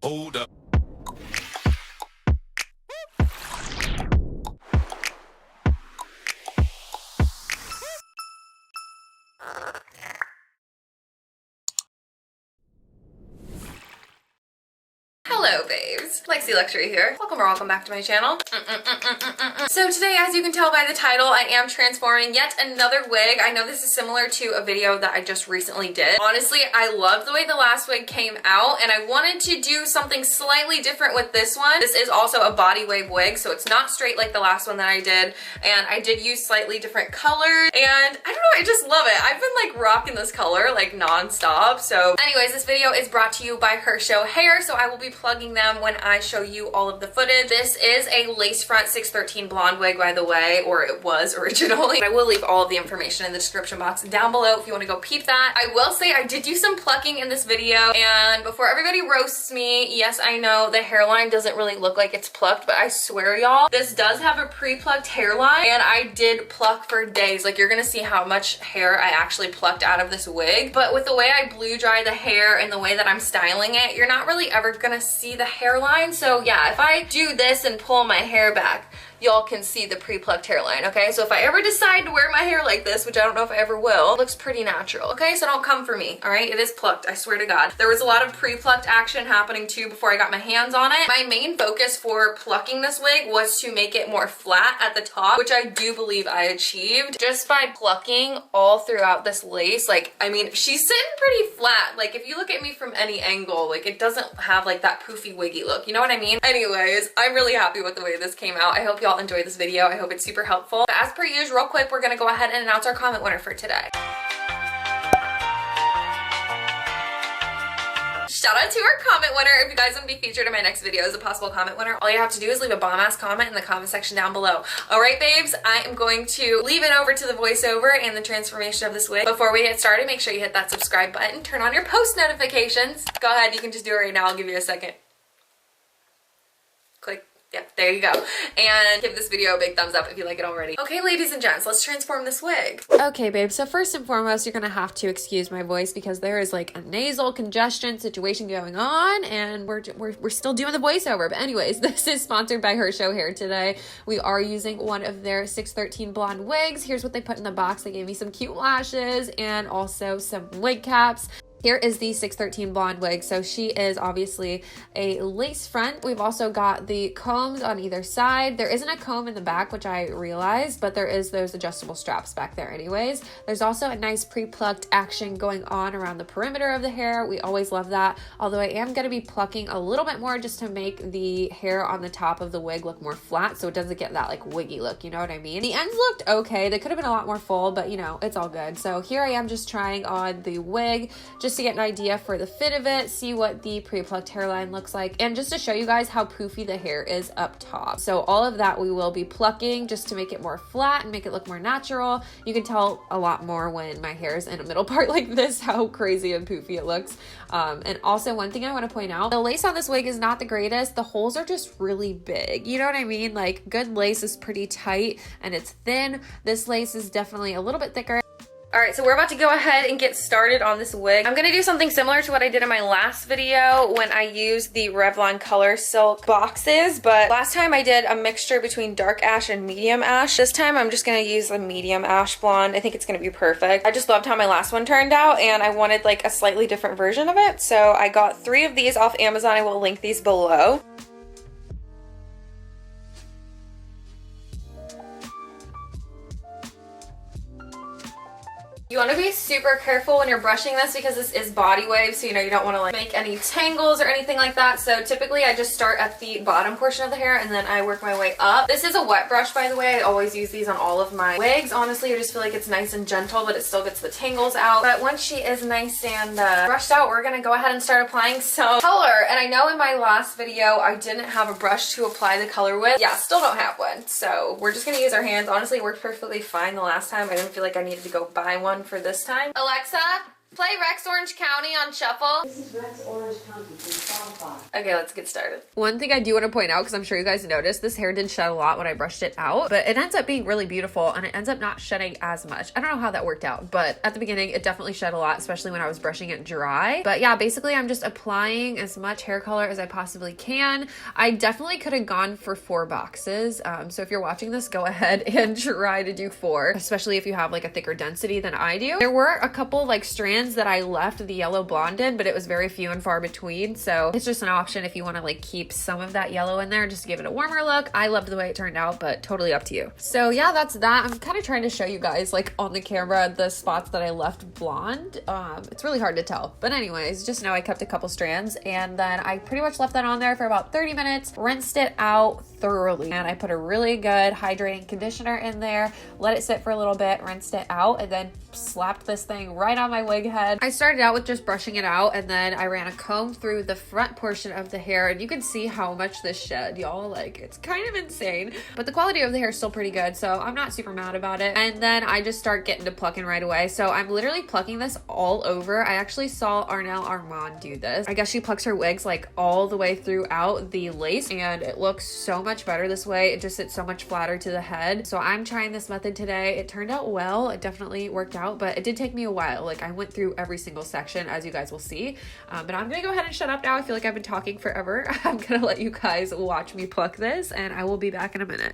Hold up. Hello babes, Lexi Luxury here. Welcome or welcome back to my channel. So today, as you can tell by the title, I am transforming yet another wig. I know this is similar to a video that I just recently did. Honestly, I loved the way the last wig came out and I wanted to do something slightly different with this one. This is also a body wave wig, so it's not straight like the last one that I did, and I did use slightly different colors, and I don't know, I just love it. I've been like rocking this color like non-stop. So anyways, this video is brought to you by Hershow Hair, so I will be plugging them when I show you all of the footage. This is a lace front 613 blonde wig, by the way, or it was originally. I will leave all of the information in the description box down below if you want to go peep that. I will say I did do some plucking in this video, and before everybody roasts me, yes, I know the hairline doesn't really look like it's plucked, but I swear y'all, this does have a pre-plucked hairline, and I did pluck for days. Like, you're gonna see how much hair I actually plucked out of this wig, but with the way I blue dry the hair and the way that I'm styling it, you're not really ever gonna see the hairline. So yeah, if I do this and pull my hair back, y'all can see the pre-plucked hairline, okay? So if I ever decide to wear my hair like this, which I don't know if I ever will, it looks pretty natural, okay? So don't come for me, all right? It is plucked, I swear to God. There was a lot of pre-plucked action happening too before I got my hands on it. My main focus for plucking this wig was to make it more flat at the top, which I do believe I achieved just by plucking all throughout this lace. Like, I mean, she's sitting pretty flat. Like, if you look at me from any angle, like, it doesn't have like that poofy wiggy look, you know what I mean? Anyways, I'm really happy with the way this came out. I hope y'all enjoy this video. I hope it's super helpful. But as per usual, real quick, we're gonna go ahead and announce our comment winner for today. Shout out to our comment winner. If you guys want to be featured in my next video as a possible comment winner, all you have to do is leave a bomb ass comment in the comment section down below. All right, babes, I am going to leave it over to the voiceover and the transformation of this wig. Before we get started, make sure you hit that subscribe button, turn on your post notifications. Go ahead, you can just do it right now. I'll give you a second. Click. Yep, there you go. And give this video a big thumbs up if you like it already. Okay, ladies and gents, let's transform this wig. Okay, babe, so first and foremost, you're gonna have to excuse my voice because there is like a nasal congestion situation going on, and we're still doing the voiceover. But anyways, this is sponsored by Hershow Hair today. We are using one of their 613 blonde wigs. Here's what they put in the box. They gave me some cute lashes and also some wig caps. Here is the 613 blonde wig. So she is obviously a lace front. We've also got the combs on either side. There isn't a comb in the back, which I realized, but there is those adjustable straps back there anyways. There's also a nice pre-plucked action going on around the perimeter of the hair. We always love that. Although I am going to be plucking a little bit more just to make the hair on the top of the wig look more flat so it doesn't get that like wiggy look, you know what I mean? The ends looked okay. They could have been a lot more full, but you know, it's all good. So here I am just trying on the wig just to get an idea for the fit of it, see what the pre-plucked hairline looks like, and just to show you guys how poofy the hair is up top. So all of that we will be plucking just to make it more flat and make it look more natural. You can tell a lot more when my hair is in a middle part like this, how crazy and poofy it looks. And also one thing I want to point out, the lace on this wig is not the greatest. The holes are just really big. You know what I mean? Like, good lace is pretty tight and it's thin. This lace is definitely a little bit thicker. All right, so we're about to go ahead and get started on this wig. I'm gonna do something similar to what I did in my last video when I used the Revlon Color Silk boxes, but last time I did a mixture between dark ash and medium ash. This time I'm just gonna use the medium ash blonde. I think it's gonna be perfect. I just loved how my last one turned out and I wanted like a slightly different version of it. So I got 3 of these off Amazon. I will link these below. You want to be super careful when you're brushing this because this is body wave, so you know you don't want to like make any tangles or anything like that. So typically I just start at the bottom portion of the hair and then I work my way up. This is a wet brush, by the way. I always use these on all of my wigs. Honestly, I just feel like it's nice and gentle, but it still gets the tangles out. But once she is nice and brushed out, we're gonna go ahead and start applying some color. And I know in my last video I didn't have a brush to apply the color with. Yeah, still don't have one. So we're just gonna use our hands. Honestly, it worked perfectly fine the last time. I didn't feel like I needed to go buy one for this time. Alexa, play Rex Orange County on shuffle. This is Rex Orange County from Spotify. Okay, let's get started. One thing I do want to point out, because I'm sure you guys noticed, this hair did shed a lot when I brushed it out, but it ends up being really beautiful and it ends up not shedding as much. I don't know how that worked out, but at the beginning it definitely shed a lot, especially when I was brushing it dry. But yeah, basically I'm just applying as much hair color as I possibly can. I definitely could have gone for 4 boxes. So if you're watching this, go ahead and try to do 4, especially if you have like a thicker density than I do. There were a couple like strands that I left the yellow blonde in, but it was very few and far between. So it's just an option if you want to like keep some of that yellow in there just to give it a warmer look. I loved the way it turned out, but totally up to you. So yeah, that's that. I'm kind of trying to show you guys like on the camera the spots that I left blonde. It's really hard to tell, but anyways, just know I kept a couple strands and then I pretty much left that on there for about 30 minutes, rinsed it out thoroughly, and I put a really good hydrating conditioner in there, let it sit for a little bit, rinsed it out, and then slapped this thing right on my wig head. I started out with just brushing it out, and then I ran a comb through the front portion of the hair, and you can see how much this shed, y'all. Like, it's kind of insane, but the quality of the hair is still pretty good, so I'm not super mad about it. And then I just start getting to plucking right away. So I'm literally plucking this all over. I actually saw Arnell Armand do this. I guess she plucks her wigs like all the way throughout the lace, and it looks so much better this way. It just sits so much flatter to the head. So I'm trying this method today. It turned out well. It definitely worked out, but it did take me a while. Like, I went through every single section, as you guys will see. But I'm gonna go ahead and shut up now. I feel like I've been talking forever. I'm gonna let you guys watch me pluck this, and I will be back in a minute.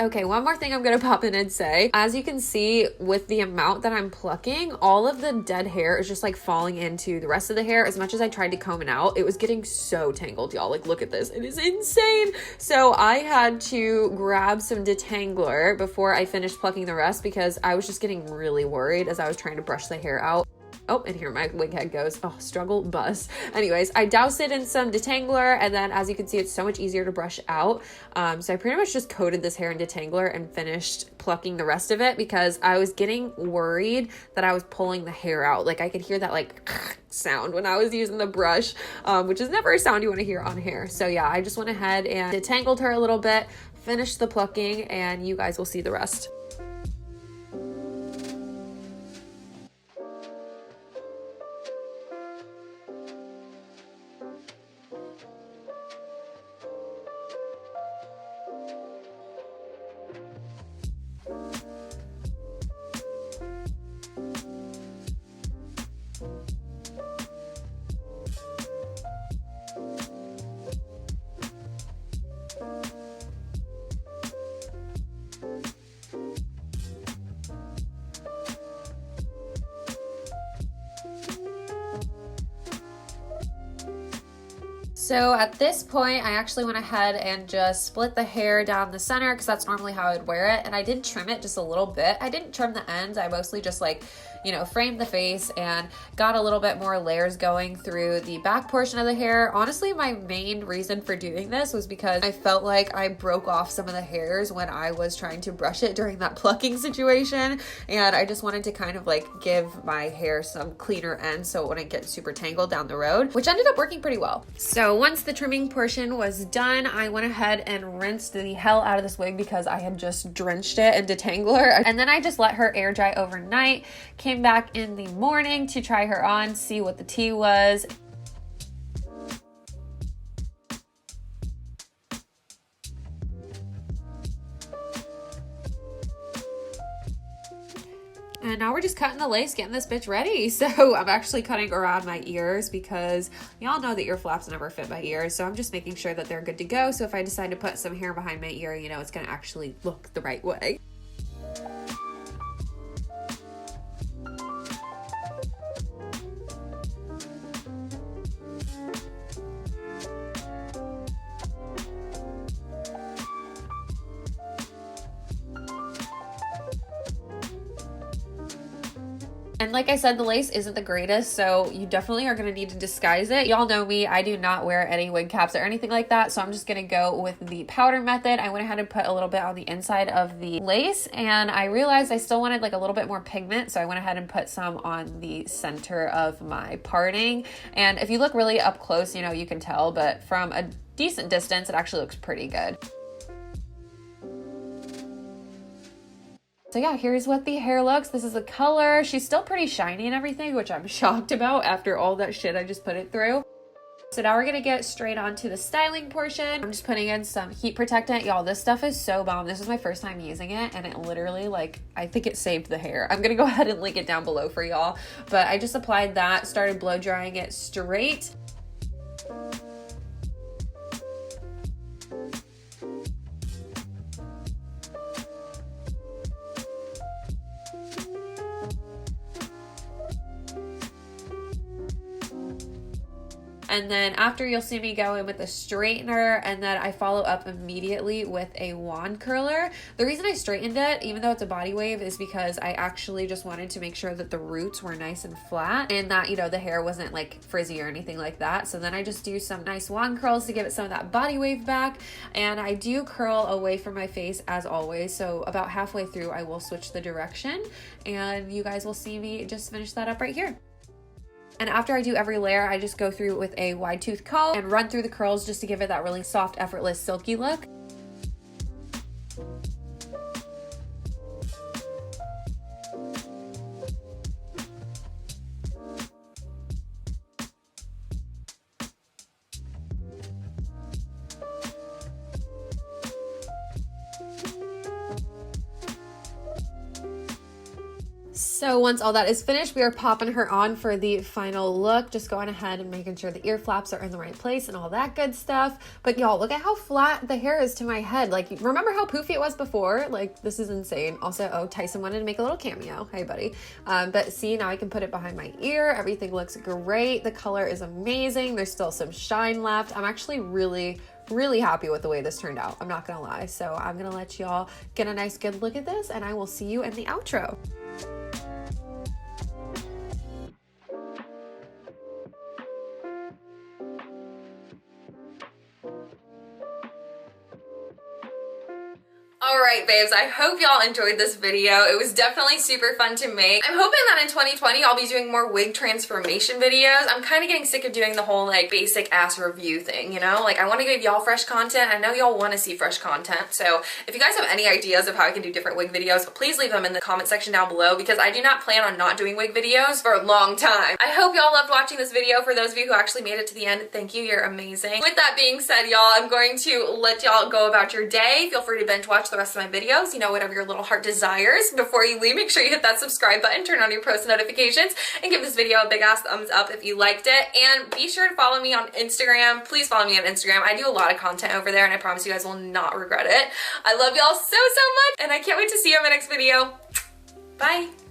Okay, one more thing I'm gonna pop in and say. As you can see with the amount that I'm plucking, all of the dead hair is just like falling into the rest of the hair. As much as I tried to comb it out, it was getting so tangled, y'all. Like, look at this. It is insane. So I had to grab some detangler before I finished plucking the rest because I was just getting really worried as I was trying to brush the hair out. Oh, and here my wig head goes. Oh, struggle bus. Anyways, I doused it in some detangler, and then as you can see, it's so much easier to brush out. So I pretty much just coated this hair in detangler and finished plucking the rest of it because I was getting worried that I was pulling the hair out. Like, I could hear that like sound when I was using the brush, which is never a sound you want to hear on hair. So yeah, I just went ahead and detangled her a little bit, finished the plucking, and you guys will see the rest. So at this point, I actually went ahead and just split the hair down the center because that's normally how I'd wear it. And I did trim it just a little bit. I didn't trim the ends. I mostly just like, you know, framed the face and got a little bit more layers going through the back portion of the hair. Honestly, my main reason for doing this was because I felt like I broke off some of the hairs when I was trying to brush it during that plucking situation. And I just wanted to kind of like give my hair some cleaner ends so it wouldn't get super tangled down the road, which ended up working pretty well. So once the trimming portion was done, I went ahead and rinsed the hell out of this wig because I had just drenched it in detangler. And then I just let her air dry overnight, came back in the morning to try her on, see what the tea was. And now we're just cutting the lace, getting this bitch ready. So I'm actually cutting around my ears because y'all know that ear flaps never fit my ears. So I'm just making sure that they're good to go. So if I decide to put some hair behind my ear, you know, it's gonna actually look the right way. And like I said, the lace isn't the greatest, so you definitely are going to need to disguise it. Y'all know me, I do not wear any wig caps or anything like that, so I'm just going to go with the powder method. I went ahead and put a little bit on the inside of the lace, and I realized I still wanted like a little bit more pigment, so I went ahead and put some on the center of my parting. And if you look really up close, you know, you can tell, but from a decent distance, it actually looks pretty good. So yeah, here's what the hair looks. This is the color. She's still pretty shiny and everything, which I'm shocked about after all that shit I just put it through. So now we're gonna get straight onto the styling portion. I'm just putting in some heat protectant. Y'all, this stuff is so bomb. This is my first time using it, and it literally, like, I think it saved the hair. I'm gonna go ahead and link it down below for y'all. But I just applied that, started blow drying it straight. And then after, you'll see me go in with a straightener, and then I follow up immediately with a wand curler. The reason I straightened it, even though it's a body wave, is because I actually just wanted to make sure that the roots were nice and flat and that, you know, the hair wasn't like frizzy or anything like that. So then I just do some nice wand curls to give it some of that body wave back. And I do curl away from my face as always. So about halfway through, I will switch the direction, and you guys will see me just finish that up right here. And after I do every layer, I just go through with a wide tooth comb and run through the curls just to give it that really soft, effortless, silky look. So once all that is finished, we are popping her on for the final look. Just going ahead and making sure the ear flaps are in the right place and all that good stuff. But y'all, look at how flat the hair is to my head. Like, remember how poofy it was before? Like, this is insane. Also, oh, Tyson wanted to make a little cameo. Hey, buddy. But see, now I can put it behind my ear. Everything looks great. The color is amazing. There's still some shine left. I'm actually really happy with the way this turned out. I'm not gonna lie. So I'm gonna let y'all get a nice good look at this, and I will see you in the outro. Alright babes, I hope y'all enjoyed this video. It was definitely super fun to make. I'm hoping that in 2020 I'll be doing more wig transformation videos. I'm kind of getting sick of doing the whole like basic ass review thing, you know? Like, I want to give y'all fresh content. I know y'all want to see fresh content. So if you guys have any ideas of how I can do different wig videos, please leave them in the comment section down below, because I do not plan on not doing wig videos for a long time. I hope y'all loved watching this video. For those of you who actually made it to the end, thank you, you're amazing. With that being said, y'all, I'm going to let y'all go about your day. Feel free to binge watch the rest of my videos, you know, whatever your little heart desires. Before you leave, make sure you hit that subscribe button, turn on your post notifications, and give this video a big ass thumbs up if you liked it. And be sure to follow me on Instagram. Please follow me on Instagram. I do a lot of content over there, and I promise you guys will not regret it. I love y'all so much, and I can't wait to see you in my next video. Bye.